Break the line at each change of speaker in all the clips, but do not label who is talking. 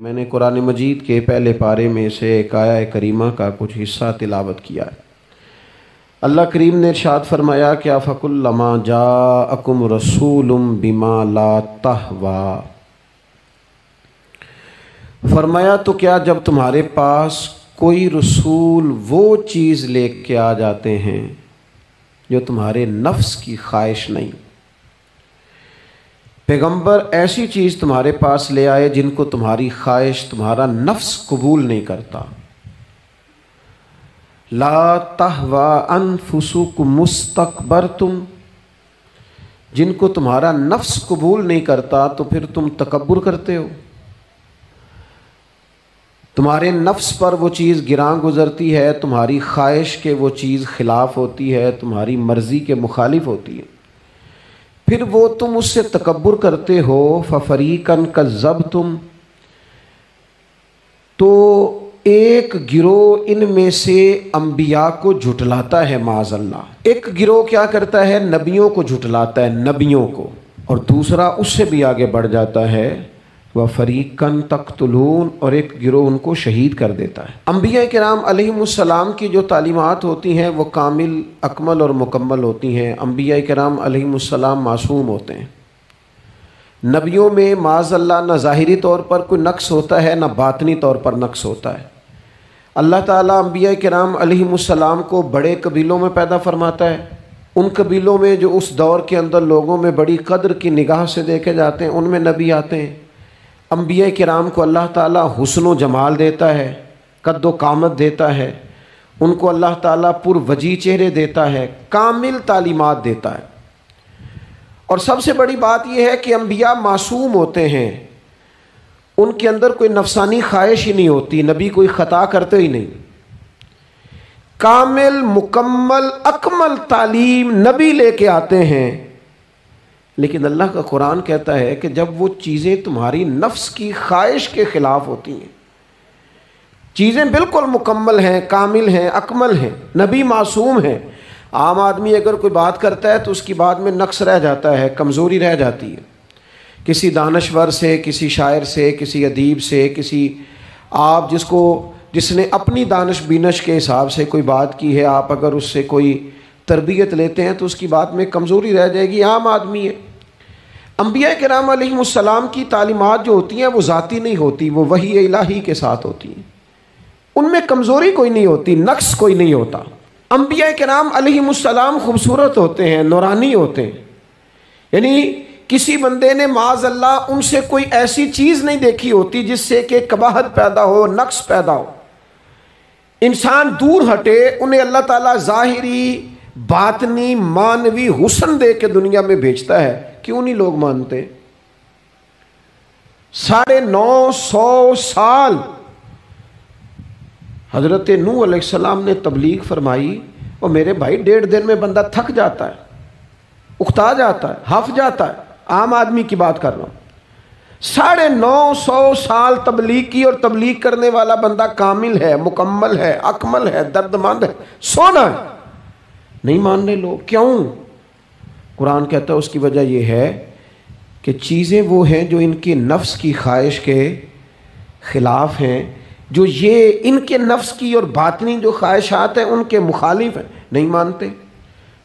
میں نے قرآن مجید کے پہلے پارے میں سے ایک آیہ کریمہ کا کچھ حصہ تلاوت کیا ہے۔ اللہ کریم نے ارشاد فرمایا کہ فَكُلَّمَا جَاءَكُمْ رَسُولٌ بِمَا لَا تَهْوَىٰ، فرمایا تو کیا جب تمہارے پاس کوئی رسول وہ چیز لے کے آ جاتے ہیں جو تمہارے نفس کی خواہش نہیں، پیغمبر ایسی چیز تمہارے پاس لے آئے جن کو تمہاری خواہش، تمہارا نفس قبول نہیں کرتا، لا تہوی انفسکم مستکبرتم، جن کو تمہارا نفس قبول نہیں کرتا تو پھر تم تکبر کرتے ہو، تمہارے نفس پر وہ چیز گراں گزرتی ہے، تمہاری خواہش کے وہ چیز خلاف ہوتی ہے، تمہاری مرضی کے مخالف ہوتی ہے، پھر وہ تم اس سے تکبر کرتے ہو۔ فَفَرِيقًا كَذَّبْتُمْ، تو ایک گروہ ان میں سے انبیاء کو جھٹلاتا ہے، معاذ اللہ۔ ایک گروہ کیا کرتا ہے؟ نبیوں کو جھٹلاتا ہے، نبیوں کو، اور دوسرا اس سے بھی آگے بڑھ جاتا ہے، وَفَرِيقًا تَقْتُلُونَ، اور ایک گروہ ان کو شہید کر دیتا ہے۔ انبیاء کرام علیہم السلام کی جو تعلیمات ہوتی ہیں وہ کامل، اکمل اور مکمل ہوتی ہیں۔ انبیاء کرام علیہم السلام معصوم ہوتے ہیں۔ نبیوں میں معاذ اللہ نہ ظاہری طور پر کوئی نقص ہوتا ہے نہ باطنی طور پر نقص ہوتا ہے۔ اللہ تعالیٰ انبیاء کرام علیہم السلام کو بڑے قبیلوں میں پیدا فرماتا ہے، ان قبیلوں میں جو اس دور کے اندر لوگوں میں بڑی قدر کی نگاہ سے دیکھے جاتے ہیں، ان میں نبی آتے ہیں۔ انبیاء کرام کو اللہ تعالیٰ حسن و جمال دیتا ہے، قد و قامت دیتا ہے، ان کو اللہ تعالیٰ پر وجیح چہرے دیتا ہے، کامل تعلیمات دیتا ہے۔ اور سب سے بڑی بات یہ ہے کہ انبیاء معصوم ہوتے ہیں، ان کے اندر کوئی نفسانی خواہش ہی نہیں ہوتی، نبی کوئی خطا کرتے ہی نہیں۔ کامل، مکمل، اکمل تعلیم نبی لے کے آتے ہیں، لیکن اللہ کا قرآن کہتا ہے کہ جب وہ چیزیں تمہاری نفس کی خواہش کے خلاف ہوتی ہیں، چیزیں بالکل مکمل ہیں، کامل ہیں، اکمل ہیں، نبی معصوم ہیں۔ عام آدمی اگر کوئی بات کرتا ہے تو اس کی بات میں نقص رہ جاتا ہے، کمزوری رہ جاتی ہے، کسی دانشور سے، کسی شاعر سے، کسی ادیب سے، کسی آپ جس نے اپنی دانش بینش کے حساب سے کوئی بات کی ہے، آپ اگر اس سے کوئی تربیت لیتے ہیں تو اس کی بات میں کمزوری رہ جائے گی، عام آدمی ہے۔ انبیاء کرام علیہم السلام کی تعلیمات جو ہوتی ہیں وہ ذاتی نہیں ہوتی، وہ وحی الہی کے ساتھ ہوتی ہیں، ان میں کمزوری کوئی نہیں ہوتی، نقص کوئی نہیں ہوتا۔ انبیاء کرام علیہم السلام خوبصورت ہوتے ہیں، نورانی ہوتے ہیں، یعنی کسی بندے نے معاذ اللہ ان سے کوئی ایسی چیز نہیں دیکھی ہوتی جس سے کہ قباحت پیدا ہو، نقص پیدا ہو۔ انسان دور ہٹے، انہیں اللہ تعالیٰ ظاہری، باطنی، معنوی حسن دے کے دنیا میں بھیجتا ہے، کیوں نہیں لوگ مانتے؟ 950 سال حضرت نوح علیہ السلام نے تبلیغ فرمائی، اور میرے بھائی 1.5 دن میں بندہ تھک جاتا ہے، اکتا جاتا ہے، ہف جاتا ہے، عام آدمی کی بات کر رہا ہوں۔ 950 سال تبلیغ کی، اور تبلیغ کرنے والا بندہ کامل ہے، مکمل ہے، اکمل ہے، درد مند ہے، سونا ہے، نہیں مان رہے لوگ۔ کیوں؟ قرآن کہتا ہے اس کی وجہ یہ ہے کہ چیزیں وہ ہیں جو ان کے نفس کی خواہش کے خلاف ہیں، جو یہ ان کے نفس کی اور باطنی جو خواہشات ہیں ان کے مخالف ہیں، نہیں مانتے۔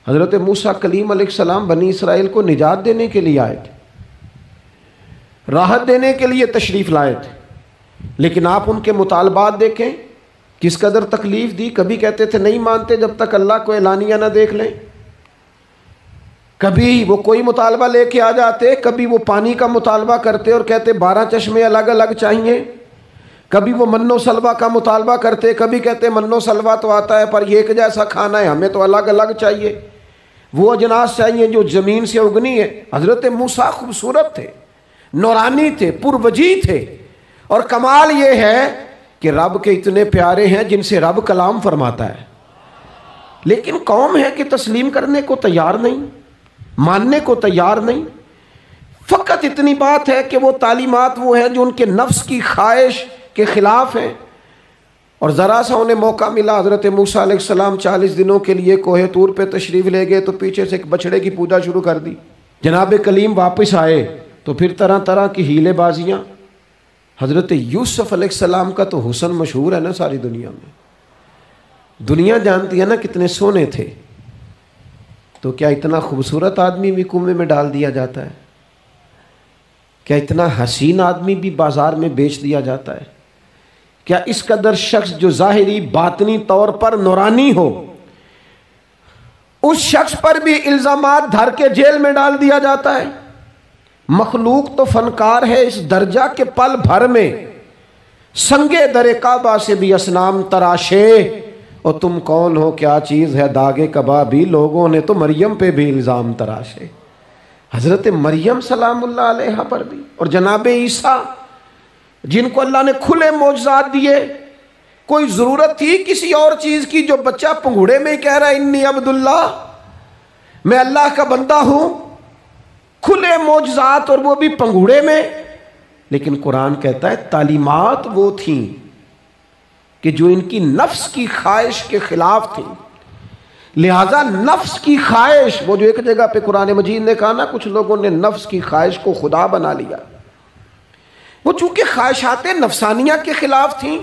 حضرت موسیٰ کلیم علیہ السلام بنی اسرائیل کو نجات دینے کے لیے آئے تھے، راحت دینے کے لیے تشریف لائے تھے، لیکن آپ ان کے مطالبات دیکھیں کس قدر تکلیف دی۔ کبھی کہتے تھے نہیں مانتے جب تک اللہ کو اعلانیہ نہ دیکھ لیں، کبھی وہ کوئی مطالبہ لے کے آ جاتے، کبھی وہ پانی کا مطالبہ کرتے اور کہتے 12 چشمے الگ الگ چاہیے، کبھی وہ من و سلوہ کا مطالبہ کرتے، کبھی کہتے من و سلوہ تو آتا ہے پر یہ ایک جیسا کھانا ہے، ہمیں تو الگ الگ چاہیے، وہ اجناس چاہیے جو زمین سے اگنی ہے۔ حضرت موسیٰ خوبصورت تھے، نورانی تھے، پروجی تھے، اور کمال یہ ہے کہ رب کے اتنے پیارے ہیں جن سے رب کلام فرماتا ہے، لیکن قوم ہے کہ تسلیم کرنے کو تیار نہیں، ماننے کو تیار نہیں۔ فقط اتنی بات ہے کہ وہ تعلیمات وہ ہیں جو ان کے نفس کی خواہش کے خلاف ہیں، اور ذرا سا انہیں موقع ملا، حضرت موسیٰ علیہ السلام 40 دنوں کے لیے کوہ طور پہ تشریف لے گئے تو پیچھے سے ایک بچڑے کی پوجا شروع کر دی۔ جناب کلیم واپس آئے تو پھر طرح طرح کی ہیلے بازیاں، حضرت یوسف علیہ السلام کا تو حسن مشہور ہے نا ساری دنیا میں، دنیا جانتی ہے نا کتنے سونے تھے، تو کیا اتنا خوبصورت آدمی بھی کنویں میں ڈال دیا جاتا ہے؟ کیا اتنا حسین آدمی بھی بازار میں بیچ دیا جاتا ہے؟ کیا اس قدر شخص جو ظاہری باطنی طور پر نورانی ہو، اس شخص پر بھی الزامات دھر کے جیل میں ڈال دیا جاتا ہے؟ مخلوق تو فنکار ہے اس درجہ کے پل بھر میں سنگے در کعبہ سے بھی اصنام تراشے، اور تم کون ہو کیا چیز ہے داغے کبابی، لوگوں نے تو مریم پہ بھی الزام تراشے، حضرت مریم سلام اللہ علیہ پر بھی، اور جناب عیسیٰ جن کو اللہ نے کھلے معجزات دیے، کوئی ضرورت تھی کسی اور چیز کی؟ جو بچہ پنگوڑے میں ہی کہہ رہا ہے انی عبداللہ، میں اللہ کا بندہ ہوں، کھلے معجزات اور وہ بھی پنگوڑے میں۔ لیکن قرآن کہتا ہے تعلیمات وہ تھیں کہ جو ان کی نفس کی خواہش کے خلاف تھی، لہذا نفس کی خواہش، وہ جو ایک جگہ پہ قرآن مجید نے کہا نا کچھ لوگوں نے نفس کی خواہش کو خدا بنا لیا، وہ چونکہ خواہشات نفسانیہ کے خلاف تھیں،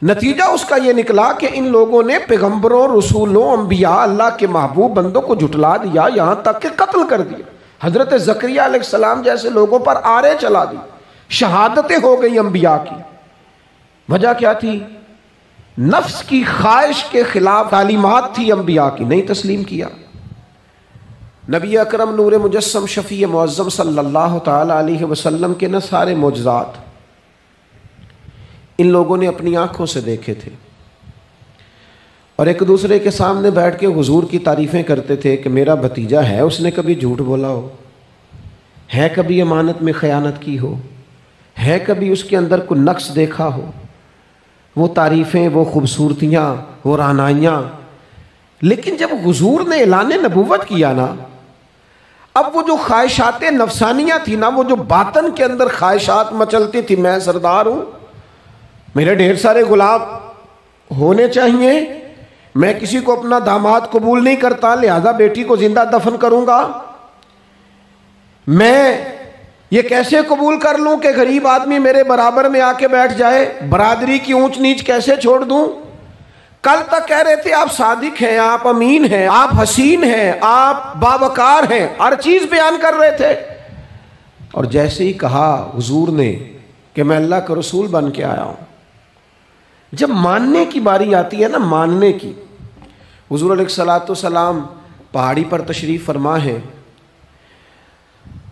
نتیجہ اس کا یہ نکلا کہ ان لوگوں نے پیغمبروں، رسولوں، انبیاء، اللہ کے محبوب بندوں کو جھٹلا دیا، یہاں تک کہ قتل کر دیا۔ حضرت زکریا علیہ السلام جیسے لوگوں پر آرے چلا دی، شہادتیں ہو گئی انبیاء کی۔ وجہ کیا تھی؟ نفس کی خواہش کے خلاف تعلیمات تھی انبیاء کی، نہیں تسلیم کیا۔ نبی اکرم نور مجسم شفیع معظم صلی اللہ تعالی علیہ وسلم کے نہ سارے معجزات ان لوگوں نے اپنی آنکھوں سے دیکھے تھے، اور ایک دوسرے کے سامنے بیٹھ کے حضور کی تعریفیں کرتے تھے کہ میرا بھتیجا ہے، اس نے کبھی جھوٹ بولا ہو، ہے کبھی امانت میں خیانت کی ہو، ہے کبھی اس کے اندر کوئی نقص دیکھا ہو۔ وہ تعریفیں، وہ خوبصورتیاں، وہ رعنائیاں۔ لیکن جب حضور نے اعلان نبوت کیا نا، اب وہ جو خواہشات نفسانیہ تھی نا، وہ جو باطن کے اندر خواہشات مچلتی تھی، میں سردار ہوں، میرے ڈھیر سارے غلام ہونے چاہیے، میں کسی کو اپنا داماد قبول نہیں کرتا لہذا بیٹی کو زندہ دفن کروں گا، میں یہ کیسے قبول کر لوں کہ غریب آدمی میرے برابر میں آ کے بیٹھ جائے، برادری کی اونچ نیچ کیسے چھوڑ دوں۔ کل تک کہہ رہے تھے آپ صادق ہیں، آپ امین ہیں، آپ حسین ہیں، آپ باوقار ہیں، ہر چیز بیان کر رہے تھے، اور جیسے ہی کہا حضور نے کہ میں اللہ کا رسول بن کے آیا ہوں، جب ماننے کی باری آتی ہے نا، ماننے کی، حضور علیہ السلام پہاڑی پر تشریف فرما ہے،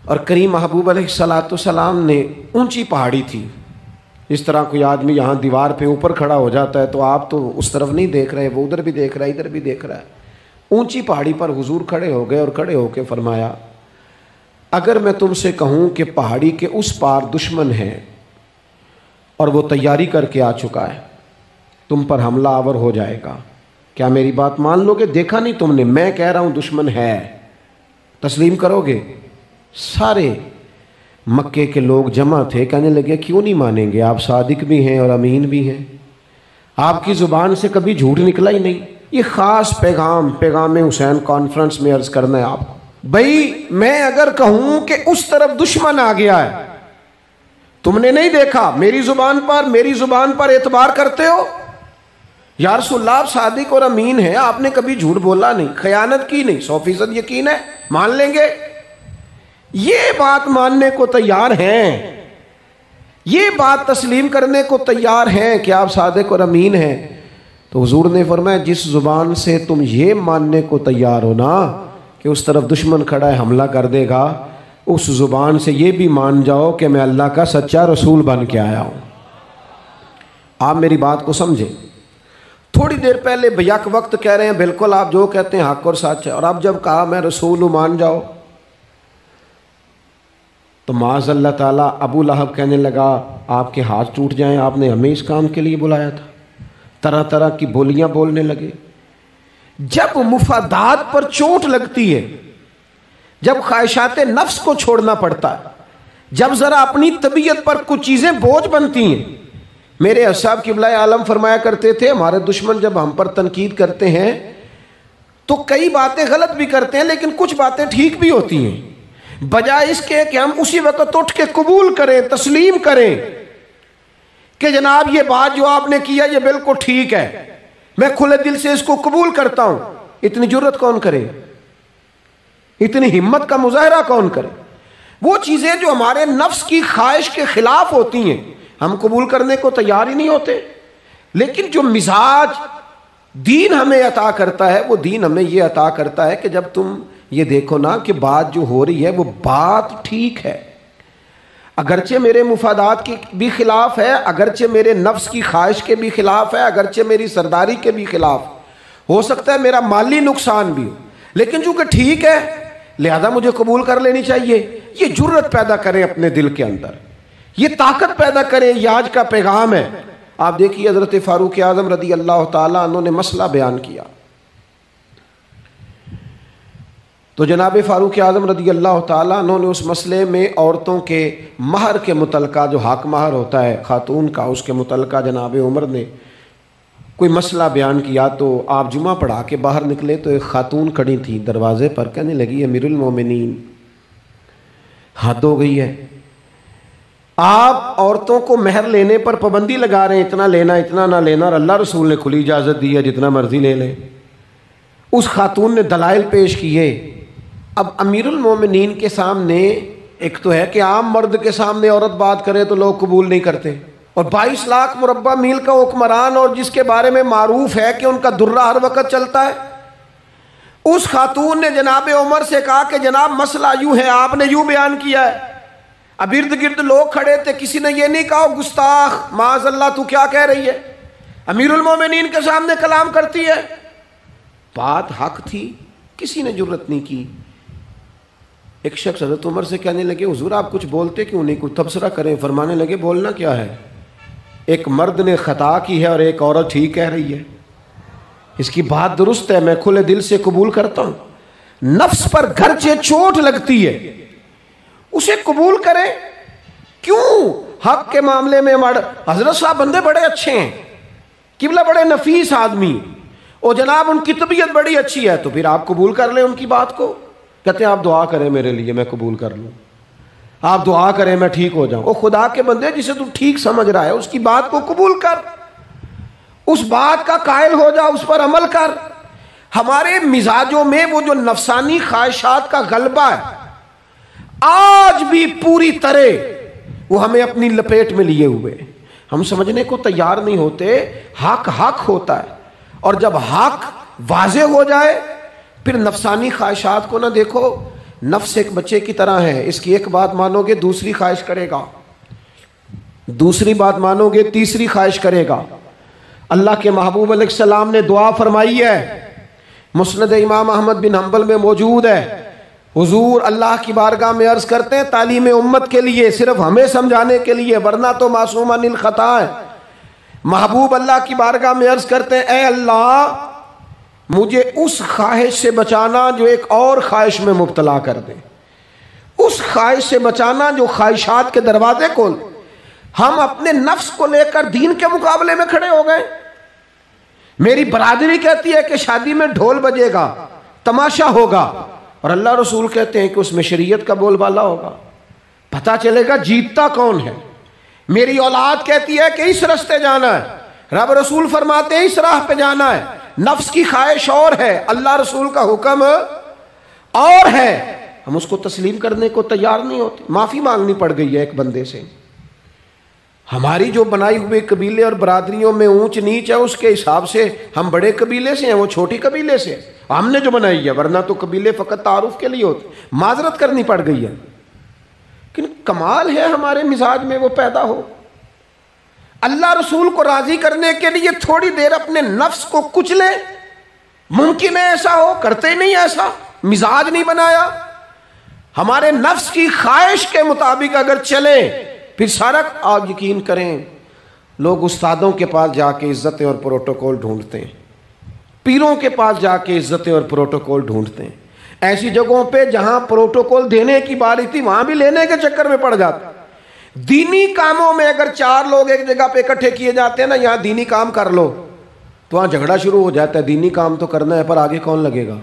اور کریم محبوب علیہ السلام نے اونچی پہاڑی تھی، اس طرح کوئی آدمی یہاں دیوار پہ اوپر کھڑا ہو جاتا ہے تو آپ تو اس طرف نہیں دیکھ رہے، وہ ادھر بھی دیکھ رہا ہے، ادھر بھی دیکھ رہا ہے۔ اونچی پہاڑی پر حضور کھڑے ہو گئے اور کھڑے ہو کے فرمایا اگر میں تم سے کہوں کہ پہاڑی کے اس پار دشمن ہے اور وہ تیاری کر کے آ چکا ہے، تم پر حملہ آور ہو جائے گا، کیا میری بات مان لو گے؟ دیکھا نہیں تم نے، میں کہہ رہا ہوں دشمن ہے، تسلیم کرو گے؟ سارے مکے کے لوگ جمع تھے، کہنے لگے کیوں نہیں مانیں گے، آپ صادق بھی ہیں اور امین بھی ہیں، آپ کی زبان سے کبھی جھوٹ نکلا ہی نہیں۔ یہ خاص پیغام حسین کانفرنس میں عرض کرنا ہے آپ کو، بھائی میں اگر کہوں کہ اس طرف دشمن آ گیا ہے، تم نے نہیں دیکھا، میری زبان پر اعتبار کرتے ہو؟ یا رسول اللہ آپ صادق اور امین ہیں، آپ نے کبھی جھوٹ بولا نہیں، خیانت کی نہیں، 100% یقین ہے، مان لیں گے؟ یہ بات ماننے کو تیار ہیں، یہ بات تسلیم کرنے کو تیار ہیں کہ آپ صادق اور امین ہیں، تو حضور نے فرمایا جس زبان سے تم یہ ماننے کو تیار ہو نا کہ اس طرف دشمن کھڑا ہے حملہ کر دے گا، اس زبان سے یہ بھی مان جاؤ کہ میں اللہ کا سچا رسول بن کے آیا ہوں۔ آپ میری بات کو سمجھیں، تھوڑی دیر پہلے بیک وقت کہہ رہے ہیں بالکل آپ جو کہتے ہیں حق اور سچ ہے، اور اب جب کہا میں رسول ہوں مان جاؤ، تو معاذ اللہ تعالیٰ ابو لہب کہنے لگا آپ کے ہاتھ ٹوٹ جائیں، آپ نے ہمیں اس کام کے لیے بلایا تھا، طرح طرح کی بولیاں بولنے لگے۔ جب مفادات پر چوٹ لگتی ہے، جب خواہشات نفس کو چھوڑنا پڑتا ہے، جب ذرا اپنی طبیعت پر کچھ چیزیں بوجھ بنتی ہیں، میرے اصحاب قبلہ عالم فرمایا کرتے تھے ہمارے دشمن جب ہم پر تنقید کرتے ہیں تو کئی باتیں غلط بھی کرتے ہیں لیکن کچھ باتیں ٹھیک بھی ہوتی ہیں، بجائے اس کے کہ ہم اسی وقت اٹھ کے قبول کریں، تسلیم کریں کہ جناب یہ بات جو آپ نے کیا یہ بالکل ٹھیک ہے، میں کھلے دل سے اس کو قبول کرتا ہوں. اتنی جرت کون کرے؟ اتنی ہمت کا مظاہرہ کون کرے؟ وہ چیزیں جو ہمارے نفس کی خواہش کے خلاف ہوتی ہیں ہم قبول کرنے کو تیار ہی نہیں ہوتے. لیکن جو مزاج دین ہمیں عطا کرتا ہے، وہ دین ہمیں یہ عطا کرتا ہے کہ جب تم یہ دیکھو نا کہ بات جو ہو رہی ہے وہ بات ٹھیک ہے، اگرچہ میرے مفادات کے بھی خلاف ہے، اگرچہ میرے نفس کی خواہش کے بھی خلاف ہے، اگرچہ میری سرداری کے بھی خلاف، ہو سکتا ہے میرا مالی نقصان بھی ہو، لیکن چونکہ ٹھیک ہے لہذا مجھے قبول کر لینی چاہیے. یہ جرت پیدا کریں اپنے دل کے اندر، یہ طاقت پیدا کریں. یہ آج کا پیغام ہے. آپ دیکھیے حضرت فاروق اعظم رضی اللہ تعالیٰ عنہ نے مسئلہ بیان کیا تو جناب فاروق اعظم رضی اللہ تعالیٰ عنہ نے اس مسئلے میں عورتوں کے مہر کے متعلقہ، جو حق مہر ہوتا ہے خاتون کا، اس کے متعلقہ جناب عمر نے کوئی مسئلہ بیان کیا. تو آپ جمعہ پڑھا کے باہر نکلے تو ایک خاتون کھڑی تھی دروازے پر، کہنے لگی امیر المومنین حد ہو گئی ہے، آپ عورتوں کو مہر لینے پر پابندی لگا رہے ہیں، اتنا لینا اتنا نہ لینا، اور اللہ رسول نے کھلی اجازت دی ہے جتنا مرضی لے لیں. اس خاتون نے دلائل پیش کیے. اب امیر المومنین کے سامنے ایک تو ہے کہ عام مرد کے سامنے عورت بات کرے تو لوگ قبول نہیں کرتے، اور 22 لاکھ مربع میل کا حکمران اور جس کے بارے میں معروف ہے کہ ان کا درہ ہر وقت چلتا ہے، اس خاتون نے جناب عمر سے کہا کہ جناب مسئلہ یوں ہے، آپ نے یوں بیان کیا ہے. اب ارد گرد لوگ کھڑے تھے، کسی نے یہ نہیں کہا گستاخ معاذ اللہ تو کیا کہہ رہی ہے، امیر المومنین کے سامنے کلام کرتی ہے. بات حق تھی، کسی نے جرت نہیں کی. ایک شخص حضرت عمر سے کہنے لگے حضور آپ کچھ بولتے کیوں نہیں، کچھ تبصرہ کریں. فرمانے لگے بولنا کیا ہے، ایک مرد نے خطا کی ہے اور ایک عورت ٹھیک کہہ رہی ہے، اس کی بات درست ہے، میں کھلے دل سے قبول کرتا ہوں. نفس پر گرچہ چوٹ لگتی ہے اسے قبول کریں. کیوں حق کے معاملے میں حضرت صاحب بندے بڑے اچھے ہیں، قبلہ بڑے نفیس آدمی، اور جناب ان کی طبیعت بڑی اچھی ہے، تو پھر آپ قبول کر لیں ان کی بات کو. کہتے ہیں آپ دعا کریں میرے لیے میں قبول کر لوں، آپ دعا کریں میں ٹھیک ہو جاؤں. او خدا کے بندے، جسے تو ٹھیک سمجھ رہا ہے اس کی بات کو قبول کر، اس بات کا قائل ہو جا، اس پر عمل کر. ہمارے مزاجوں میں وہ جو نفسانی خواہشات کا غلبہ ہے آج بھی پوری طرح وہ ہمیں اپنی لپیٹ میں لیے ہوئے، ہم سمجھنے کو تیار نہیں ہوتے. حق حق ہوتا ہے، اور جب حق واضح ہو جائے پھر نفسانی خواہشات کو نہ دیکھو. نفس ایک بچے کی طرح ہے، اس کی ایک بات مانو گے دوسری خواہش کرے گا، دوسری بات مانو گے تیسری خواہش کرے گا. اللہ کے محبوب علیہ السلام نے دعا فرمائی ہے، مسند امام احمد بن حنبل میں موجود ہے. حضور اللہ کی بارگاہ میں عرض کرتے ہیں تعلیم امت کے لیے، صرف ہمیں سمجھانے کے لیے، ورنہ تو معصوم عن الخطا ہے. محبوب اللہ کی بارگاہ میں عرض کرتے ہیں اے اللہ مجھے اس خواہش سے بچانا جو ایک اور خواہش میں مبتلا کر دے، اس خواہش سے بچانا جو خواہشات کے دروازے کھول. ہم اپنے نفس کو لے کر دین کے مقابلے میں کھڑے ہو گئے. میری برادری کہتی ہے کہ شادی میں ڈھول بجے گا، تماشا ہوگا، اور اللہ رسول کہتے ہیں کہ اس میں شریعت کا بول بالا ہوگا، پتہ چلے گا جیتتا کون ہے. میری اولاد کہتی ہے کہ اس رستے جانا ہے، رب رسول فرماتے ہیں اس راہ پہ جانا ہے. نفس کی خواہش اور ہے، اللہ رسول کا حکم اور ہے، ہم اس کو تسلیم کرنے کو تیار نہیں ہوتے. معافی مانگنی پڑ گئی ہے ایک بندے سے. ہماری جو بنائی ہوئے قبیلے اور برادریوں میں اونچ نیچ ہے اس کے حساب سے ہم بڑے قبیلے سے ہیں، وہ چھوٹی قبیلے سے ہیں. ہم نے جو بنائی ہے، ورنہ تو قبیلے فقط تعارف کے لیے ہوتے. معذرت کرنی پڑ گئی ہے، لیکن کمال ہے ہمارے مزاج میں وہ پیدا ہو. اللہ رسول کو راضی کرنے کے لیے تھوڑی دیر اپنے نفس کو کچلیں. ممکن ہے ایسا ہو، کرتے ہی نہیں ایسا، مزاج نہیں بنایا. ہمارے نفس کی خواہش کے مطابق اگر چلیں پھر سارا. آپ یقین کریں لوگ استادوں کے پاس جا کے عزتیں اور پروٹوکول ڈھونڈتے ہیں، پیروں کے پاس جا کے عزتیں اور پروٹوکول ڈھونڈتے ہیں. ایسی جگہوں پہ جہاں پروٹوکول دینے کی باری تھی وہاں بھی لینے کے چکر میں پڑ جاتے. دینی کاموں میں اگر 4 لوگ ایک جگہ پہ اکٹھے کیے جاتے ہیں نا، یہاں دینی کام کر لو، تو وہاں جھگڑا شروع ہو جاتا ہے. دینی کام تو کرنا ہے پر آگے کون لگے گا.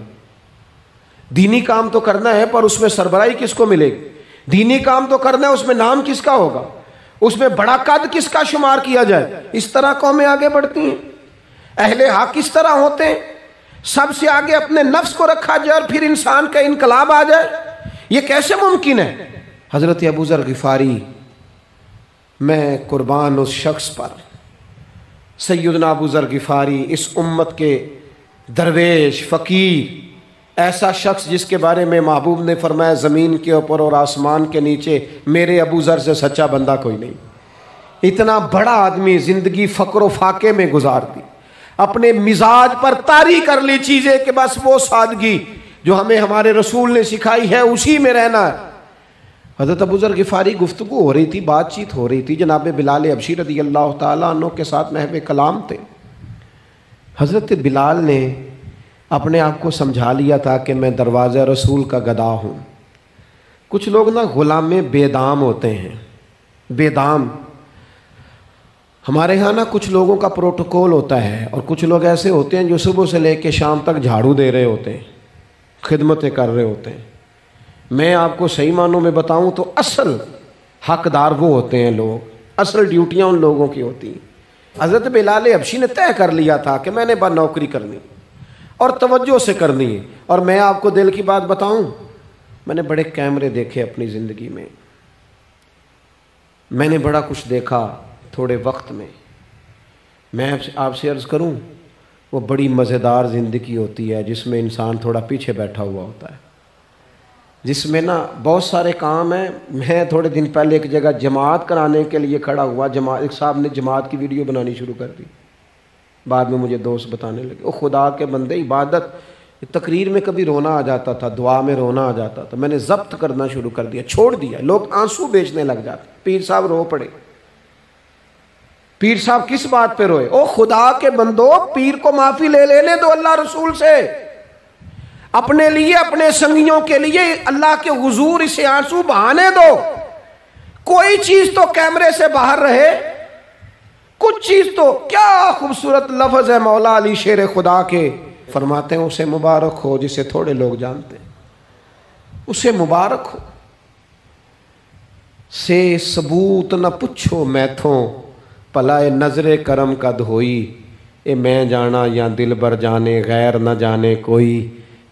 دینی کام تو کرنا ہے پر اس میں سربراہی کس کو ملے گی؟ دینی کام تو کرنا ہے، اس میں نام کس کا ہوگا؟ اس میں بڑا قد کس کا شمار کیا جائے؟ اس طرح قومیں آگے بڑھتی ہیں۔ اہل حق کس طرح ہوتے ہیں؟ سب سے آگے اپنے نفس کو رکھا جائے اور پھر انسان کا انقلاب آ جائے، یہ کیسے ممکن ہے؟ حضرت ابو ذر غفاری، میں قربان اس شخص پر، سیدنا ابو ذر غفاری، اس امت کے درویش فقیر، ایسا شخص جس کے بارے میں محبوب نے فرمایا زمین کے اوپر اور آسمان کے نیچے میرے ابو ذر سے سچا بندہ کوئی نہیں۔ اتنا بڑا آدمی زندگی فقر و فاقے میں گزار دی، اپنے مزاج پر طاری کر لی چیزیں کہ بس وہ سادگی جو ہمیں ہمارے رسول نے سکھائی ہے اسی میں رہنا ہے۔ حضرت ابو ذر غفاری گفتگو ہو رہی تھی، بات چیت ہو رہی تھی، جناب بلال حبشی رضی اللہ تعالیٰ عنہ کے ساتھ محو کلام تھے۔ حضرت بلال نے اپنے آپ کو سمجھا لیا تھا کہ میں دروازہ رسول کا گدا ہوں۔ کچھ لوگ نا غلام بے دام ہوتے ہیں، بے دام۔ ہمارے ہاں نا کچھ لوگوں کا پروٹوکول ہوتا ہے اور کچھ لوگ ایسے ہوتے ہیں جو صبح سے لے کے شام تک جھاڑو دے رہے ہوتے ہیں، خدمتیں کر رہے ہوتے ہیں۔ میں آپ کو صحیح معنوں میں بتاؤں تو اصل حقدار وہ ہوتے ہیں لوگ، اصل ڈیوٹیاں ان لوگوں کی ہوتی ہیں۔ حضرت بلال حبشی نے طے کر لیا تھا کہ میں نے بس نوکری کرنی اور توجہ سے کرنی ہے۔ اور میں آپ کو دل کی بات بتاؤں، میں نے بڑے کیمرے دیکھے اپنی زندگی میں، میں نے بڑا کچھ دیکھا تھوڑے وقت میں۔ میں آپ سے عرض کروں، وہ بڑی مزیدار زندگی ہوتی ہے جس میں انسان تھوڑا پیچھے بیٹھا ہوا ہوتا ہے، جس میں نا بہت سارے کام ہیں۔ میں تھوڑے دن پہلے ایک جگہ جماعت کرانے کے لیے کھڑا ہوا، ایک صاحب نے جماعت کی ویڈیو بنانی شروع کر دی، بعد میں مجھے دوست بتانے لگے او خدا کے بندے، عبادت تقریر میں کبھی رونا آ جاتا تھا، دعا میں رونا آ جاتا تھا، میں نے ضبط کرنا شروع کر دیا، چھوڑ دیا۔ لوگ آنسو بیچنے لگ جاتے، پیر صاحب رو پڑے۔ پیر صاحب کس بات پہ روئے؟ او خدا کے بندو، پیر کو معافی لے لینے دو اللہ رسول سے، اپنے لیے اپنے سنگیوں کے لیے اللہ کے حضور اسے آنسو بہانے دو۔ کوئی چیز تو کیمرے سے باہر رہے، کچھ چیز تو۔ کیا خوبصورت لفظ ہے مولا علی شیر خدا کے، فرماتے ہیں اسے مبارک ہو جسے تھوڑے لوگ جانتے ہیں، اسے مبارک ہو۔ سے ثبوت نہ پچھو میتھوں، پلائے نظر کرم کا دھوئی، اے میں جانا یا دل بر جانے غیر نہ جانے کوئی،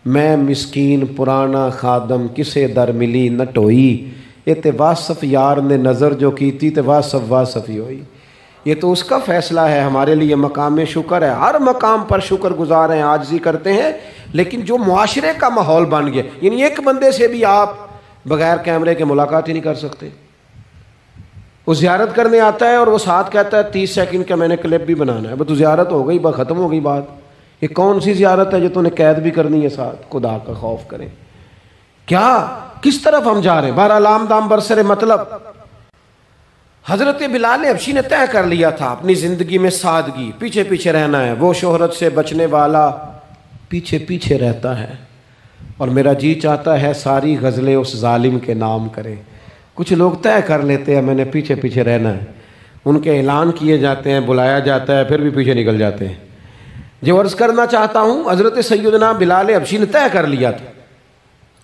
میں مسکین پرانا خادم کسے در ملی نہ ٹوئی، اے تے واصف یار نے نظر جو کی تھی تے واصف ہی ہوئی۔ یہ تو اس کا فیصلہ ہے، ہمارے لیے مقام شکر ہے، ہر مقام پر شکر گزار ہیں، عاجزی کرتے ہیں، لیکن جو معاشرے کا ماحول بن گیا، یعنی ایک بندے سے بھی آپ بغیر کیمرے کے ملاقات ہی نہیں کر سکتے۔ وہ زیارت کرنے آتا ہے اور وہ ساتھ کہتا ہے 30 سیکنڈ کا میں نے کلپ بھی بنانا ہے، بس تو زیارت ہو گئی، بس ختم ہو گئی بات۔ یہ کون سی زیارت ہے جو تو نے قید بھی کرنی ہے ساتھ؟ خدا کا خوف کریں، کیا کس طرف ہم جا رہے ہیں؟ بہرحال عام دام برسر مطلب، حضرت بلال حبشی نے طے کر لیا تھا اپنی زندگی میں سادگی، پیچھے پیچھے رہنا ہے۔ وہ شہرت سے بچنے والا پیچھے پیچھے رہتا ہے، اور میرا جی چاہتا ہے ساری غزلیں اس ظالم کے نام کریں۔ کچھ لوگ طے کر لیتے ہیں میں نے پیچھے پیچھے رہنا ہے، ان کے اعلان کیے جاتے ہیں، بلایا جاتا ہے، پھر بھی پیچھے نکل جاتے ہیں۔ جو عرض کرنا چاہتا ہوں، حضرت سیدنا بلال حبشی نے طے کر لیا تھا۔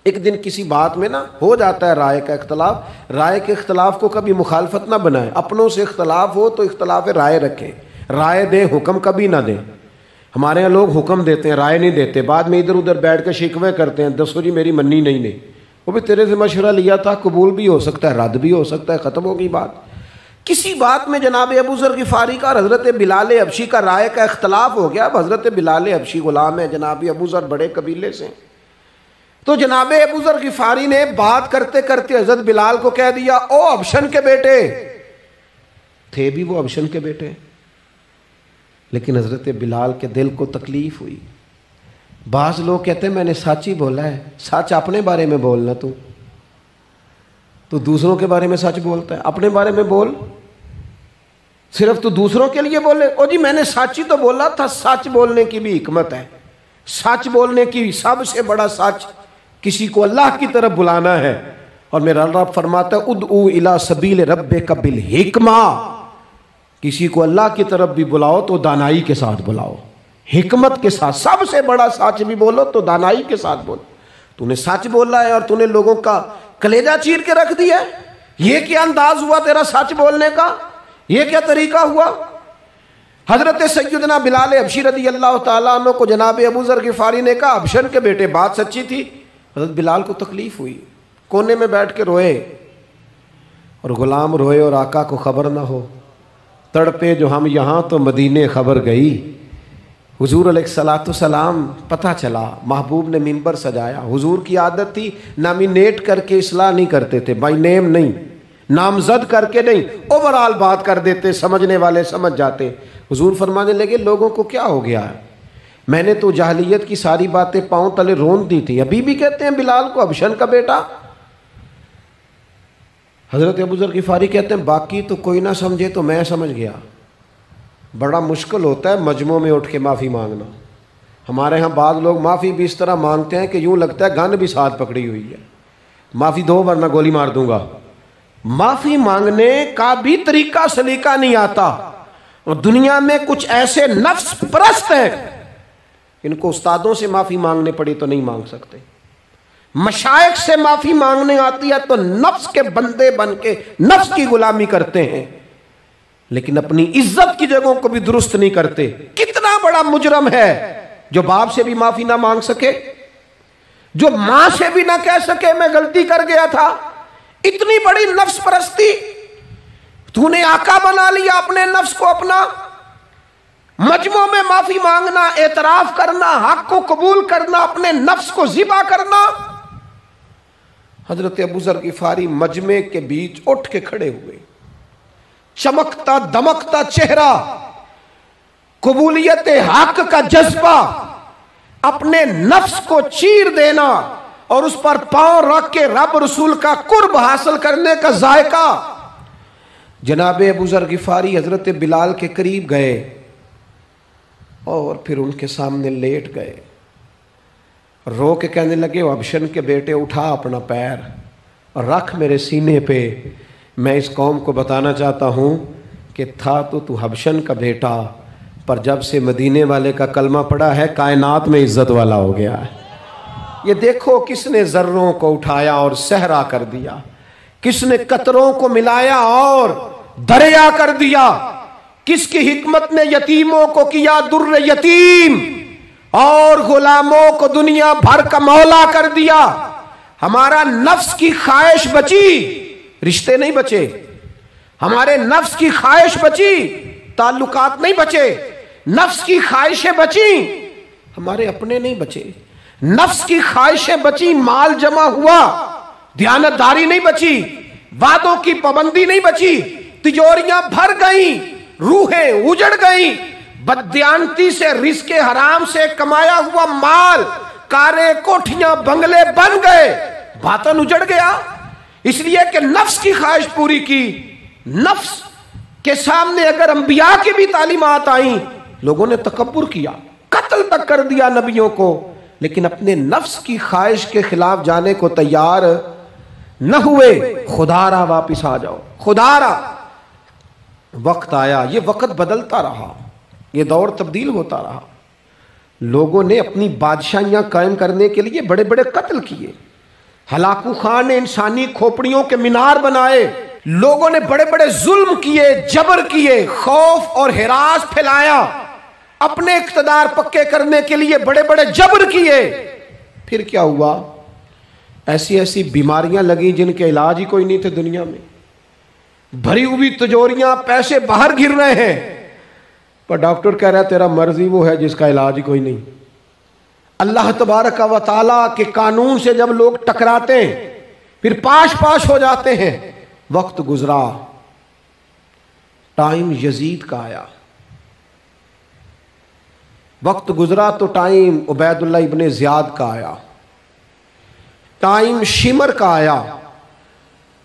ایک دن کسی بات میں نا ہو جاتا ہے رائے کا اختلاف، رائے کے اختلاف کو کبھی مخالفت نہ بنائیں، اپنوں سے اختلاف ہو تو اختلاف رائے رکھیں، رائے دیں، حکم کبھی نہ دیں۔ ہمارے یہاں لوگ حکم دیتے ہیں، رائے نہیں دیتے، بعد میں ادھر ادھر بیٹھ کے شکوے کرتے ہیں، دسو جی میری منی نہیں، وہ بھی تیرے سے مشورہ لیا تھا، قبول بھی ہو سکتا ہے، رد بھی ہو سکتا ہے، ختم ہو گئی بات۔ کسی بات میں جناب ابو ذر غفاری کا اور حضرت بلال حبشی کا رائے کا اختلاف ہو گیا۔ اب حضرت بلال حبشی غلام ہے، جناب ابو ذر بڑے قبیلے سے، تو جناب ابو ذر غفاری نے بات کرتے کرتے حضرت بلال کو کہہ دیا، او ابشن کے بیٹے، تھے بھی وہ ابشن کے بیٹے، لیکن حضرت بلال کے دل کو تکلیف ہوئی۔ بعض لوگ کہتے ہیں میں نے سچ ہی بولا ہے، سچ اپنے بارے میں بولنا، تو دوسروں کے بارے میں سچ بولتا ہے، اپنے بارے میں بول، صرف تو دوسروں کے لیے بولے۔ او جی میں نے سچ ہی تو بولا تھا، سچ بولنے کی بھی حکمت ہے، سچ بولنے کی سب سے بڑا سچ کسی کو اللہ کی طرف بلانا ہے، اور میرا رب فرماتا ہے ادعو الی سبیل ربک بالحکمہ، کسی کو اللہ کی طرف بھی بلاؤ تو دانائی کے ساتھ بلاؤ، حکمت کے ساتھ، سب سے بڑا سچ بھی بولو تو دانائی کے ساتھ بولو۔ تو نے سچ بولا ہے اور تو نے لوگوں کا کلیجہ چیر کے رکھ دیا ہے. یہ کیا انداز ہوا تیرا سچ بولنے کا؟ یہ کیا طریقہ ہوا؟ حضرت سیدنا بلال حبشی رضی اللہ تعالیٰ عنہ کو جناب ابو ذر غفاری نے کہا حبشن کے بیٹے بات سچی تھی. حضرت بلال کو تکلیف ہوئی, کونے میں بیٹھ کے روئے, اور غلام روئے اور آقا کو خبر نہ ہو. تڑپے جو ہم یہاں تو مدینے خبر گئی. حضور علیہ الصلوۃ والسلام پتہ چلا, محبوب نے منبر سجایا. حضور کی عادت تھی نامینیٹ کر کے اصلاح نہیں کرتے تھے, بائی نیم نہیں, نامزد کر کے نہیں, اوورال بات کر دیتے, سمجھنے والے سمجھ جاتے. حضور فرمانے لگے لوگوں کو کیا ہو گیا ہے, میں نے تو جاہلیت کی ساری باتیں پاؤں تلے رون دی تھی, ابھی بھی کہتے ہیں بلال کو حبشن کا بیٹا. حضرت ابو ذر غفاری کہتے ہیں باقی تو کوئی نہ سمجھے تو میں سمجھ گیا. بڑا مشکل ہوتا ہے مجمعوں میں اٹھ کے معافی مانگنا. ہمارے ہاں بعض لوگ معافی بھی اس طرح مانگتے ہیں کہ یوں لگتا ہے گن بھی ساتھ پکڑی ہوئی ہے, معافی دو ورنہ گولی مار دوں گا. معافی مانگنے کا بھی طریقہ سلیقہ نہیں آتا. اور دنیا میں کچھ ایسے نفس پرست ہیں, ان کو استادوں سے معافی مانگنے پڑی تو نہیں مانگ سکتے. مشائخ سے معافی مانگنے آتی ہے تو نفس کے بندے بن کے نفس کی غلامی کرتے ہیں, لیکن اپنی عزت کی جگہوں کو بھی درست نہیں کرتے. کتنا بڑا مجرم ہے جو باپ سے بھی معافی نہ مانگ سکے, جو ماں سے بھی نہ کہہ سکے میں غلطی کر گیا تھا. اتنی بڑی نفس پرستی. تو نے آقا بنا لیا اپنے نفس کو اپنا. مجمعوں میں معافی مانگنا, اعتراف کرنا, حق کو قبول کرنا, اپنے نفس کو ذبح کرنا. حضرت ابو ذر غفاری مجمع کے بیچ اٹھ کے کھڑے ہوئے, چمکتا دمکتا چہرہ, قبولیت حق کا جذبہ, اپنے نفس کو چیر دینا اور اس پر پاؤں رکھ کے رب رسول کا قرب حاصل کرنے کا ذائقہ. جناب ابو ذر غفاری حضرت بلال کے قریب گئے اور پھر ان کے سامنے لیٹ گئے, رو کے کہنے لگے حبشن کے بیٹے اٹھا اپنا پیر اور رکھ میرے سینے پہ. میں اس قوم کو بتانا چاہتا ہوں کہ تھا تو حبشن کا بیٹا, پر جب سے مدینے والے کا کلمہ پڑا ہے کائنات میں عزت والا ہو گیا ہے. یہ دیکھو کس نے ذروں کو اٹھایا اور صحرا کر دیا, کس نے قطروں کو ملایا اور دریا کر دیا, کس کی حکمت نے یتیموں کو کیا در یتیم اور غلاموں کو دنیا بھر کا مولا کر دیا. ہمارا نفس کی خواہش بچی, رشتے نہیں بچے. ہمارے نفس کی خواہش بچی, تعلقات نہیں بچے. نفس کی خواہشیں بچی, ہمارے اپنے نہیں بچے. نفس کی خواہشیں بچی, مال جمع ہوا, دیانتداری نہیں بچی, وعدوں کی پابندی نہیں بچی, تجوریاں بھر گئیں, روحیں اجڑ گئیں. بددیانتی سے رزق حرام سے کمایا ہوا مال, کاریں کوٹھیاں بنگلے بن گئے, باطن اجڑ گیا. اس لیے کہ نفس کی خواہش پوری کی. نفس کے سامنے اگر انبیاء کی بھی تعلیمات آئیں, لوگوں نے تکبر کیا, قتل تک کر دیا نبیوں کو, لیکن اپنے نفس کی خواہش کے خلاف جانے کو تیار نہ ہوئے. خدا را واپس آ جاؤ, خدا را. وقت آیا, یہ وقت بدلتا رہا, یہ دور تبدیل ہوتا رہا. لوگوں نے اپنی بادشاہیاں قائم کرنے کے لیے بڑے بڑے قتل کیے. ہلاکو خان نے انسانی کھوپڑیوں کے مینار بنائے. لوگوں نے بڑے بڑے ظلم کیے, جبر کیے, خوف اور ہراس پھیلایا, اپنے اقتدار پکے کرنے کے لیے بڑے بڑے جبر کیے. پھر کیا ہوا؟ ایسی ایسی بیماریاں لگیں جن کے علاج ہی کوئی نہیں تھے دنیا میں. بھری ہوئی تجوریاں, پیسے باہر گر رہے ہیں, پر ڈاکٹر کہہ رہا ہے تیرا مرض ہی وہ ہے جس کا علاج ہی کوئی نہیں. اللہ تبارک و تعالیٰ کے قانون سے جب لوگ ٹکراتے ہیں پھر پاش پاش ہو جاتے ہیں. وقت گزرا, ٹائم یزید کا آیا. وقت گزرا تو ٹائم عبید اللہ ابن زیاد کا آیا, ٹائم شمر کا آیا.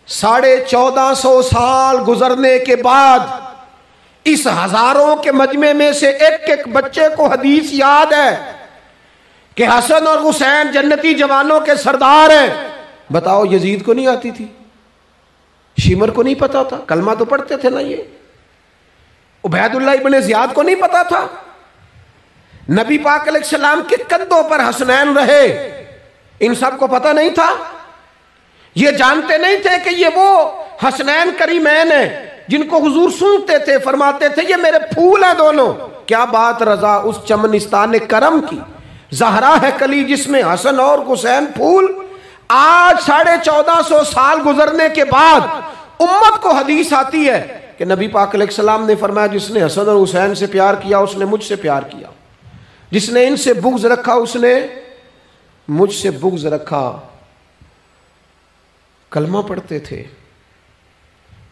1450 سال گزرنے کے بعد اس ہزاروں کے مجمع میں سے ایک ایک بچے کو حدیث یاد ہے کہ حسن اور حسین جنتی جوانوں کے سردار ہیں. بتاؤ یزید کو نہیں آتی تھی, شمر کو نہیں پتا تھا, کلمہ تو پڑھتے تھے نا. یہ عبید اللہ ابن زیاد کو نہیں پتا تھا. نبی پاک علیہ السلام کے کندھوں پر حسنین رہے, ان سب کو پتہ نہیں تھا؟ یہ جانتے نہیں تھے کہ یہ وہ حسنین کریمین ہیں جن کو حضور سنتے تھے، فرماتے تھے یہ میرے پھول ہیں دونوں؟ کیا بات رضا اس چمنستان کرم کی، زہرا ہے کلی جس میں حسن اور حسین پھول۔ آج 1450 سال گزرنے کے بعد امت کو حدیث آتی ہے کہ نبی پاک علیہ السلام نے فرمایا جس نے حسن اور حسین سے پیار کیا اس نے مجھ سے پیار کیا، جس نے ان سے بغض رکھا اس نے مجھ سے بغض رکھا۔ کلمہ پڑھتے تھے،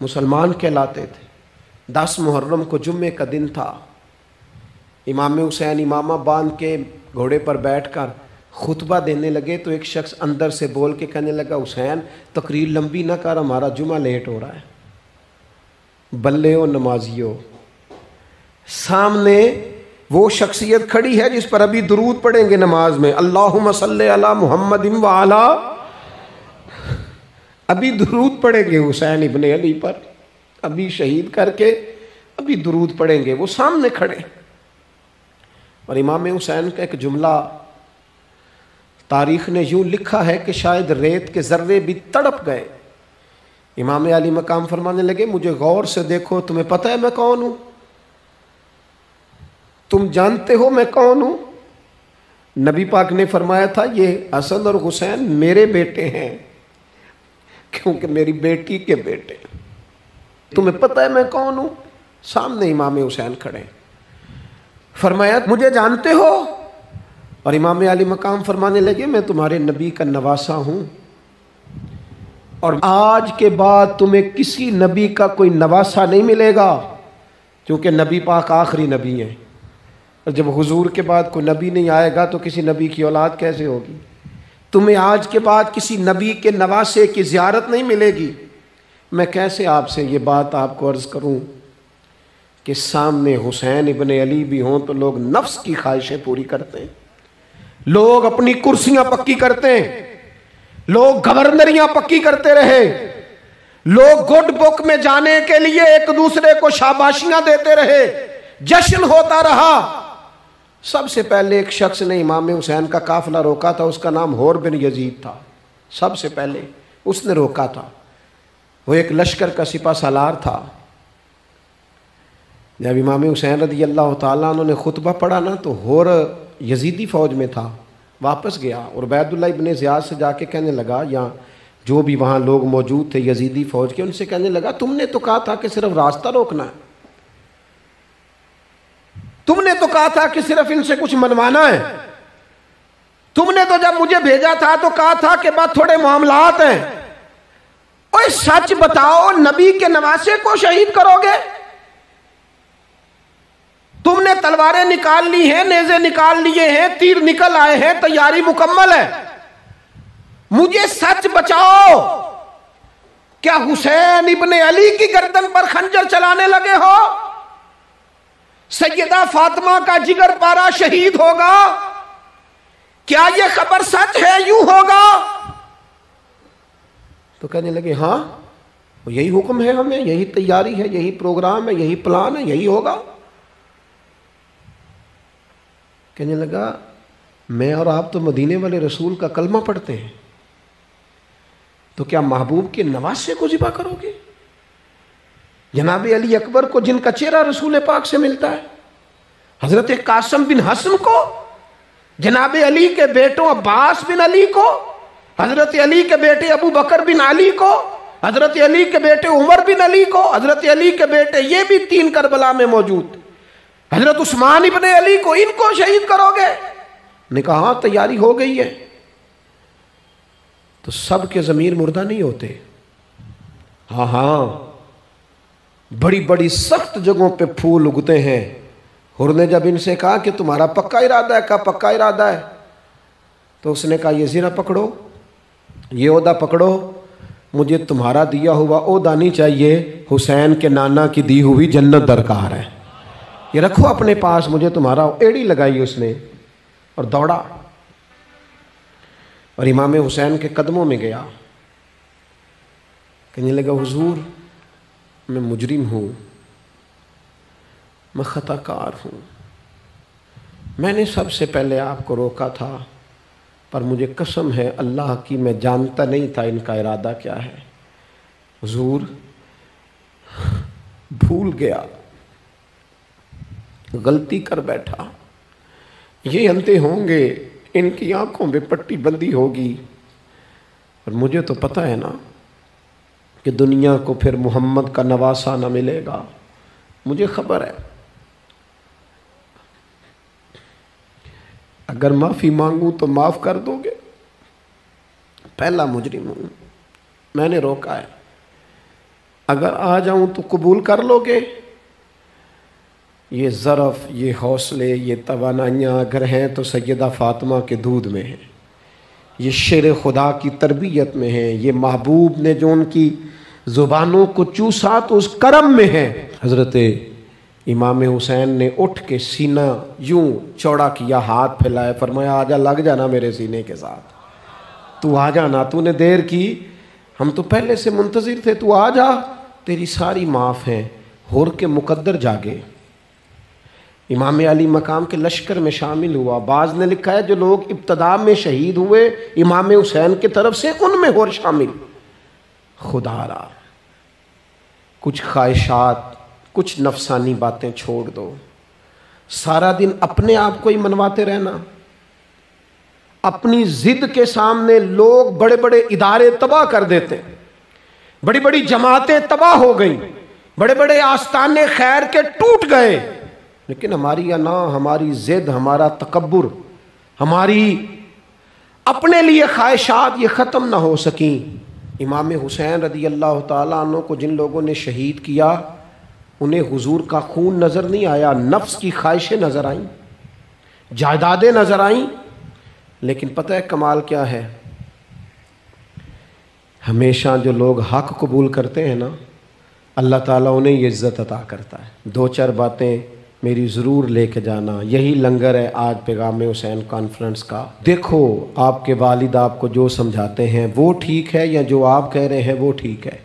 مسلمان کہلاتے تھے۔ 10 محرم کو جمعے کا دن تھا، امام حسین امامہ باندھ کے گھوڑے پر بیٹھ کر خطبہ دینے لگے تو ایک شخص اندر سے بول کے کہنے لگا حسین تقریر لمبی نہ کر، ہمارا جمعہ لیٹ ہو رہا ہے۔ بلے و نمازیوں، سامنے وہ شخصیت کھڑی ہے جس پر ابھی درود پڑھیں گے نماز میں، اللہم صلی علی محمد وعلی، ابھی درود پڑھیں گے حسین ابن علی پر، ابھی شہید کر کے ابھی درود پڑھیں گے، وہ سامنے کھڑے۔ اور امام حسین کا ایک جملہ تاریخ نے یوں لکھا ہے کہ شاید ریت کے ذرے بھی تڑپ گئے۔ امام علی مقام فرمانے لگے مجھے غور سے دیکھو، تمہیں پتہ ہے میں کون ہوں؟ تم جانتے ہو میں کون ہوں؟ نبی پاک نے فرمایا تھا یہ حسن اور حسین میرے بیٹے ہیں کیونکہ میری بیٹی کے بیٹے۔ تمہیں پتہ ہے میں کون ہوں؟ سامنے امام حسین کھڑے، فرمایا مجھے جانتے ہو؟ اور امام علی مقام فرمانے لگے میں تمہارے نبی کا نواسا ہوں، اور آج کے بعد تمہیں کسی نبی کا کوئی نواسا نہیں ملے گا، کیونکہ نبی پاک آخری نبی ہیں، اور جب حضور کے بعد کوئی نبی نہیں آئے گا تو کسی نبی کی اولاد کیسے ہوگی؟ تمہیں آج کے بعد کسی نبی کے نواسے کی زیارت نہیں ملے گی۔ میں کیسے آپ سے یہ بات آپ کو عرض کروں کہ سامنے حسین ابن علی بھی ہوں تو لوگ نفس کی خواہشیں پوری کرتے ہیں، لوگ اپنی کرسیاں پکی کرتے ہیں، لوگ گورنریاں پکی کرتے رہے، لوگ گڈ بک میں جانے کے لیے ایک دوسرے کو شاباشیاں دیتے رہے، جشن ہوتا رہا۔ سب سے پہلے ایک شخص نے امام حسین کا قافلہ روکا تھا، اس کا نام حور بن یزید تھا، سب سے پہلے اس نے روکا تھا، وہ ایک لشکر کا سپہ سالار تھا۔ جب امام حسین رضی اللہ تعالیٰ عنہ نے خطبہ پڑھا نا تو حور یزیدی فوج میں تھا، واپس گیا اور عبید اللہ ابن زیاد سے جا کے کہنے لگا، یا جو بھی وہاں لوگ موجود تھے یزیدی فوج کے، ان سے کہنے لگا تم نے تو کہا تھا کہ صرف راستہ روکنا ہے، تم نے تو کہا تھا کہ صرف ان سے کچھ منوانا ہے، تم نے تو جب مجھے بھیجا تھا تو کہا تھا کہ بس تھوڑے معاملات ہیں، اوہ سچ بتاؤ نبی کے نواسے کو شہید کرو گے؟ تم نے تلواریں نکال لی ہیں، نیزے نکال لیے ہیں، تیر نکل آئے ہیں، تیاری مکمل ہے، مجھے سچ بچاؤ، کیا حسین ابن علی کی گردن پر خنجر چلانے لگے ہو؟ سیدہ فاطمہ کا جگر پارا شہید ہوگا، کیا یہ خبر سچ ہے؟ یوں ہوگا؟ تو کہنے لگے ہاں یہی حکم ہے ہمیں، یہی تیاری ہے، یہی پروگرام ہے، یہی پلان ہے، یہی ہوگا۔ کہنے لگا میں اور آپ تو مدینے والے رسول کا کلمہ پڑھتے ہیں، تو کیا محبوب کے نواسے کو ذبح کرو گے؟ جناب علی اکبر کو جن کا چہرہ رسول پاک سے ملتا ہے، حضرت قاسم بن حسن کو، جناب علی کے بیٹوں عباس بن علی کو، حضرت علی کے بیٹے ابو بکر بن علی کو، حضرت علی کے بیٹے عمر بن علی کو، حضرت علی کے بیٹے یہ بھی 3 کربلا میں موجود، حضرت عثمان ابن علی کو، ان کو شہید کرو گے؟ نے کہا ہاں تیاری ہو گئی ہے۔ تو سب کے ضمیر مردہ نہیں ہوتے، ہاں ہاں بڑی بڑی سخت جگہوں پہ پھول اگتے ہیں۔ حر نے جب ان سے کہا کہ تمہارا پکا ارادہ ہے، کہا پکا ارادہ ہے، تو اس نے کہا یہ زیرہ پکڑو، یہ عہدہ پکڑو، مجھے تمہارا دیا ہوا عہدہ نہیں چاہیے، حسین کے نانا کی دی ہوئی جنت درکار ہے، یہ رکھو اپنے پاس، مجھے تمہارا۔ ایڑی لگائی اس نے اور دوڑا اور امام حسین کے قدموں میں گیا، کہنے لگا حضور میں مجرم ہوں، میں خطا کار ہوں، میں نے سب سے پہلے آپ کو روکا تھا، پر مجھے قسم ہے اللہ کی میں جانتا نہیں تھا ان کا ارادہ کیا ہے. حضور بھول گیا، غلطی کر بیٹھا. یہ انتے ہوں گے، ان کی آنکھوں میں پٹی بندی ہوگی، اور مجھے تو پتہ ہے نا کہ دنیا کو پھر محمد کا نواسہ نہ ملے گا. مجھے خبر ہے اگر معافی مانگوں تو معاف کر دو گے. پہلا مجرم ہوں، میں نے روکا ہے. اگر آ جاؤں تو قبول کر لو گے. یہ ظرف، یہ حوصلے، یہ توانائیاں اگر ہیں تو سیدہ فاطمہ کے دودھ میں ہیں، یہ شیر خدا کی تربیت میں ہیں، یہ محبوب نے جو ان کی زبانوں کو چوسا تو اس کرم میں ہے. حضرت امام حسین نے اٹھ کے سینہ یوں چوڑا کیا، ہاتھ پھیلائے، فرمایا آجا، لگ جانا میرے سینے کے ساتھ، تو آ جانا، تو نے دیر کی، ہم تو پہلے سے منتظر تھے، تو آ جا، تیری ساری معاف ہیں. ہور کے مقدر جاگے. امام علی مقام کے لشکر میں شامل ہوا. بعض نے لکھا ہے جو لوگ ابتدا میں شہید ہوئے امام حسین کی طرف سے، ان میں ہور شامل. خدا را کچھ خواہشات، کچھ نفسانی باتیں چھوڑ دو. سارا دن اپنے آپ کو ہی منواتے رہنا. اپنی ضد کے سامنے لوگ بڑے بڑے ادارے تباہ کر دیتے، بڑی بڑی جماعتیں تباہ ہو گئیں، بڑے بڑے آستانے خیر کے ٹوٹ گئے، لیکن ہماری انا، ہماری ضد، ہمارا تکبر، ہماری اپنے لیے خواہشات یہ ختم نہ ہو سکیں. امام حسین رضی اللہ تعالیٰ عنہ کو جن لوگوں نے شہید کیا انہیں حضور کا خون نظر نہیں آیا، نفس کی خواہشیں نظر آئیں، جائیدادیں نظر آئیں. لیکن پتہ ہے کمال کیا ہے؟ ہمیشہ جو لوگ حق قبول کرتے ہیں نا، اللہ تعالیٰ انہیں یہ عزت عطا کرتا ہے. دو چار باتیں میری ضرور لے کے جانا. یہی لنگر ہے آج پیغام حسین کانفرنس کا. دیکھو آپ کے والد آپ کو جو سمجھاتے ہیں وہ ٹھیک ہے یا جو آپ کہہ رہے ہیں وہ ٹھیک ہے؟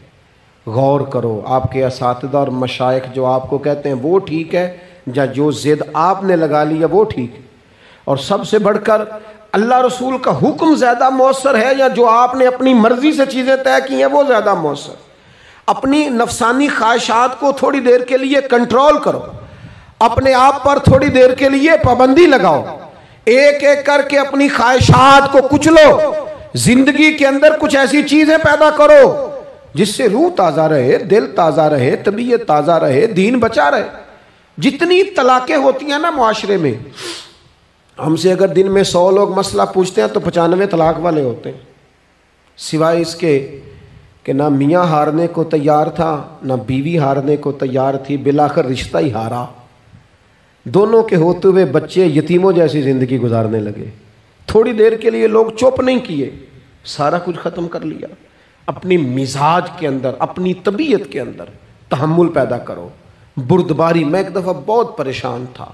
غور کرو. آپ کے اساتذہ اور مشائخ جو آپ کو کہتے ہیں وہ ٹھیک ہے یا جو ضد آپ نے لگا لیا وہ ٹھیک ہے؟ اور سب سے بڑھ کر اللہ رسول کا حکم زیادہ مؤثر ہے یا جو آپ نے اپنی مرضی سے چیزیں طے کی ہیں وہ زیادہ مؤثر؟ اپنی نفسانی خواہشات کو تھوڑی دیر کے لیے کنٹرول کرو، اپنے آپ پر تھوڑی دیر کے لیے پابندی لگاؤ، ایک ایک کر کے اپنی خواہشات کو کچلو. زندگی کے اندر کچھ ایسی چیزیں پیدا کرو جس سے روح تازہ رہے، دل تازہ رہے، طبیعت تازہ رہے، دین بچا رہے. جتنی طلاقیں ہوتی ہیں نا معاشرے میں، ہم سے اگر دن میں 100 لوگ مسئلہ پوچھتے ہیں تو 95 طلاق والے ہوتے ہیں، سوائے اس کے کہ نہ میاں ہارنے کو تیار تھا نہ بیوی ہارنے کو تیار تھی، بالآخر رشتہ ہی ہارا. دونوں کے ہوتے ہوئے بچے یتیموں جیسی زندگی گزارنے لگے. تھوڑی دیر کے لیے لوگ چپ نہیں کیے، سارا کچھ ختم کر لیا. اپنی مزاج کے اندر، اپنی طبیعت کے اندر تحمل پیدا کرو. بردباری، میں ایک دفعہ بہت پریشان تھا،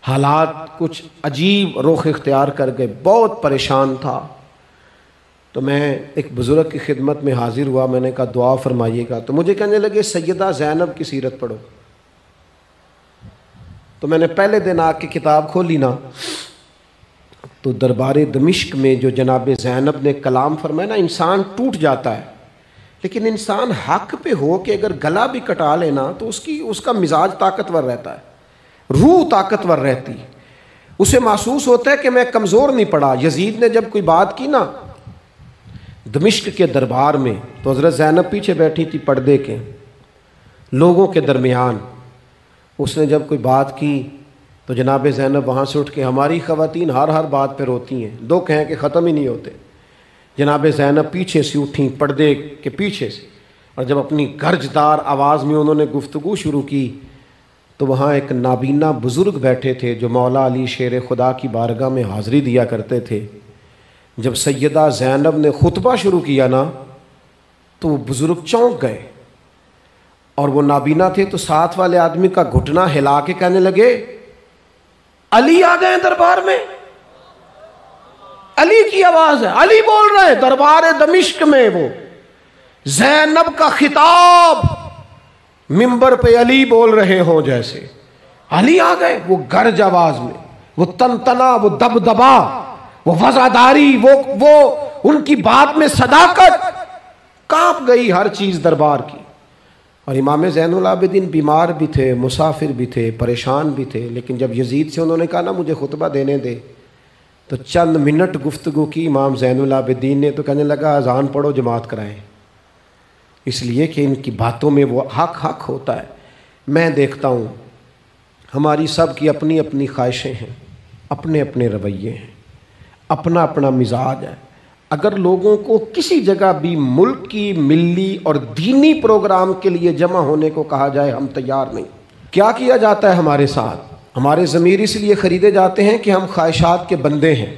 حالات کچھ عجیب رخ اختیار کر گئے، بہت پریشان تھا. تو میں ایک بزرگ کی خدمت میں حاضر ہوا، میں نے کہا دعا فرمائیے گا. تو مجھے کہنے لگے سیدہ زینب کی سیرت پڑھو. تو میں نے پہلے دن آ کے کتاب کھولی نا، تو دربار دمشق میں جو جناب زینب نے کلام فرمایا نا، انسان ٹوٹ جاتا ہے. لیکن انسان حق پہ ہو کے اگر گلا بھی کٹا لینا تو اس کا مزاج طاقتور رہتا ہے، روح طاقتور رہتی. اسے محسوس ہوتا ہے کہ میں کمزور نہیں پڑا. یزید نے جب کوئی بات کی نا دمشق کے دربار میں، تو حضرت زینب پیچھے بیٹھی تھی پردے کے لوگوں کے درمیان. اس نے جب کوئی بات کی تو جناب زینب وہاں سے اٹھ کے، ہماری خواتین ہر بات پہ روتی ہیں، دو کہیں کہ ختم ہی نہیں ہوتے. جناب زینب پیچھے سے اٹھیں پردے کے پیچھے سے، اور جب اپنی گرجدار آواز میں انہوں نے گفتگو شروع کی تو وہاں ایک نابینا بزرگ بیٹھے تھے جو مولا علی شیر خدا کی بارگاہ میں حاضری دیا کرتے تھے. جب سیدہ زینب نے خطبہ شروع کیا نا تو وہ بزرگ چونک گئے، اور وہ نابینا تھے تو ساتھ والے آدمی کا گھٹنا ہلا کے کہنے لگے علی آ گئے دربار میں. علی کی آواز ہے، علی بول رہے ہیں دربار دمشق میں. وہ زینب کا خطاب منبر پہ علی بول رہے ہوں جیسے. علی آ گئے، وہ گرج آواز میں، وہ تنتنا، وہ دبدبا، وہ وفاداری، وہ ان کی بات میں صداقت، کانپ گئی ہر چیز دربار کی۔ اور امام زین العابدین بیمار بھی تھے، مسافر بھی تھے، پریشان بھی تھے، لیکن جب یزید سے انہوں نے کہا نا مجھے خطبہ دینے دے، تو چند منٹ گفتگو کی امام زین العابدین نے، تو کہنے لگا اذان پڑھو جماعت کرائیں، اس لیے کہ ان کی باتوں میں وہ حق ہوتا ہے۔ میں دیکھتا ہوں ہماری سب کی اپنی اپنی خواہشیں ہیں، اپنے اپنے رویے ہیں، اپنا اپنا مزاج ہے۔ اگر لوگوں کو کسی جگہ بھی ملک کی ملی اور دینی پروگرام کے لیے جمع ہونے کو کہا جائے، ہم تیار نہیں۔ کیا کیا جاتا ہے ہمارے ساتھ؟ ہمارے ضمیر اس لیے خریدے جاتے ہیں کہ ہم خواہشات کے بندے ہیں۔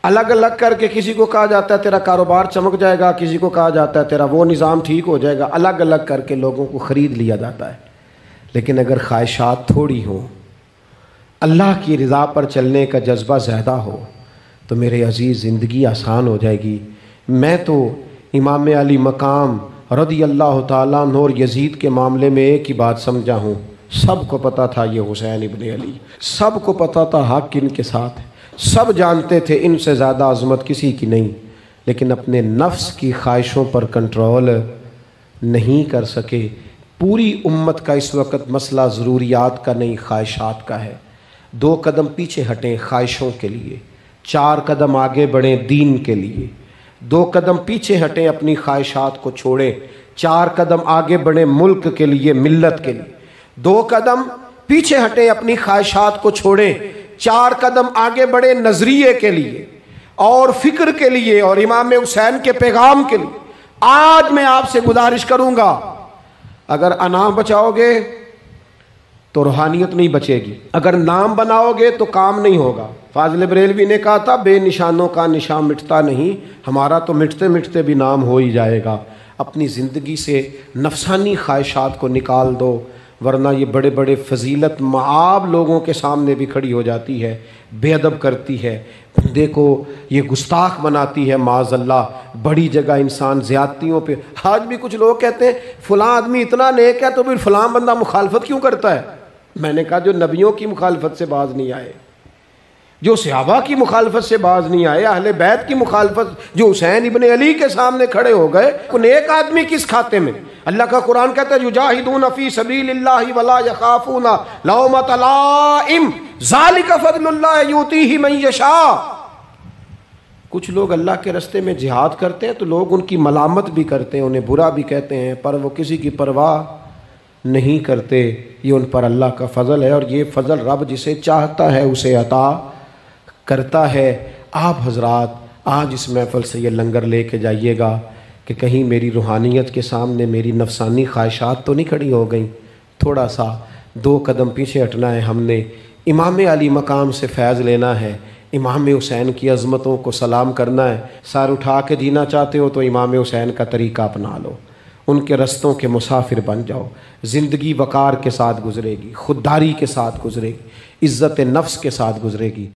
الگ الگ کر کے کسی کو کہا جاتا ہے تیرا کاروبار چمک جائے گا، کسی کو کہا جاتا ہے تیرا وہ نظام ٹھیک ہو جائے گا، الگ الگ کر کے لوگوں کو خرید لیا جاتا ہے۔ لیکن اگر خواہشات تھوڑی ہوں، اللہ کی رضا پر چلنے کا جذبہ زیادہ ہو، تو میرے عزیز زندگی آسان ہو جائے گی۔ میں تو امام علی مقام رضی اللہ تعالیٰ عنہ اور یزید کے معاملے میں ایک ہی بات سمجھا ہوں، سب کو پتہ تھا یہ حسین ابن علی، سب کو پتہ تھا حق ان کے ساتھ ہے، سب جانتے تھے ان سے زیادہ عظمت کسی کی نہیں، لیکن اپنے نفس کی خواہشوں پر کنٹرول نہیں کر سکے۔ پوری امت کا اس وقت مسئلہ ضروریات کا نہیں، خواہشات کا ہے۔ 2 قدم پیچھے ہٹیں خواہشوں کے لیے، 4 قدم آگے بڑھیں دین کے لیے۔ 2 قدم پیچھے ہٹیں اپنی خواہشات کو چھوڑیں، 4 قدم آگے بڑھیں ملک کے لیے، ملت کے لیے۔ 2 قدم پیچھے ہٹیں اپنی خواہشات کو چھوڑیں، 4 قدم آگے بڑھیں نظریے کے لیے اور فکر کے لیے اور امام حسین کے پیغام کے لیے۔ آج میں آپ سے گزارش کروں گا، اگر انا بچاؤ گے تو روحانیت نہیں بچے گی، اگر نام بناؤ گے تو کام نہیں ہوگا۔ فاضل بریلوی نے کہا تھا بے نشانوں کا نشان مٹتا نہیں، ہمارا تو مٹتے مٹتے بھی نام ہو ہی جائے گا۔ اپنی زندگی سے نفسانی خواہشات کو نکال دو، ورنہ یہ بڑے بڑے فضیلت معاب لوگوں کے سامنے بھی کھڑی ہو جاتی ہے، بے ادب کرتی ہے، بندے کو یہ گستاخ بناتی ہے معاذ اللہ۔ بڑی جگہ انسان زیادتیوں پہ، آج بھی کچھ لوگ کہتے ہیں فلاں آدمی اتنا نیک ہے تو پھر فلاں بندہ مخالفت کیوں کرتا ہے؟ میں نے کہا جو نبیوں کی مخالفت سے باز نہیں آئے، جو صحابہ کی مخالفت سے باز نہیں آئے، اہل بیت کی مخالفت، جو حسین ابن علی کے سامنے کھڑے ہو گئے، کوئی نیک آدمی کس کھاتے میں؟ اللہ کا قرآن کہتا ہے یجاہدون فی سبیل اللہ ولا یخافون لومۃ لائم ذالک فضل اللہ یؤتیہ من یشاء۔ کچھ لوگ اللہ کے راستے میں جہاد کرتے ہیں تو لوگ ان کی ملامت بھی کرتے ہیں، انہیں برا بھی کہتے ہیں، پر وہ کسی کی پرواہ نہیں کرتے۔ یہ ان پر اللہ کا فضل ہے، اور یہ فضل رب جسے چاہتا ہے اسے عطا کرتا ہے۔ آپ حضرات آج اس محفل سے یہ لنگر لے کے جائیے گا کہ کہیں میری روحانیت کے سامنے میری نفسانی خواہشات تو نہیں کھڑی ہو گئیں۔ تھوڑا سا 2 قدم پیچھے ہٹنا ہے ہم نے، امام علی مقام سے فیض لینا ہے، امام حسین کی عظمتوں کو سلام کرنا ہے۔ سر اٹھا کے جینا چاہتے ہو تو امام حسین کا طریقہ اپنا لو، ان کے رستوں کے مسافر بن جاؤ۔ زندگی وقار کے ساتھ گزرے گی، خودداری کے ساتھ گزرے گی، عزت نفس کے ساتھ گزرے گی۔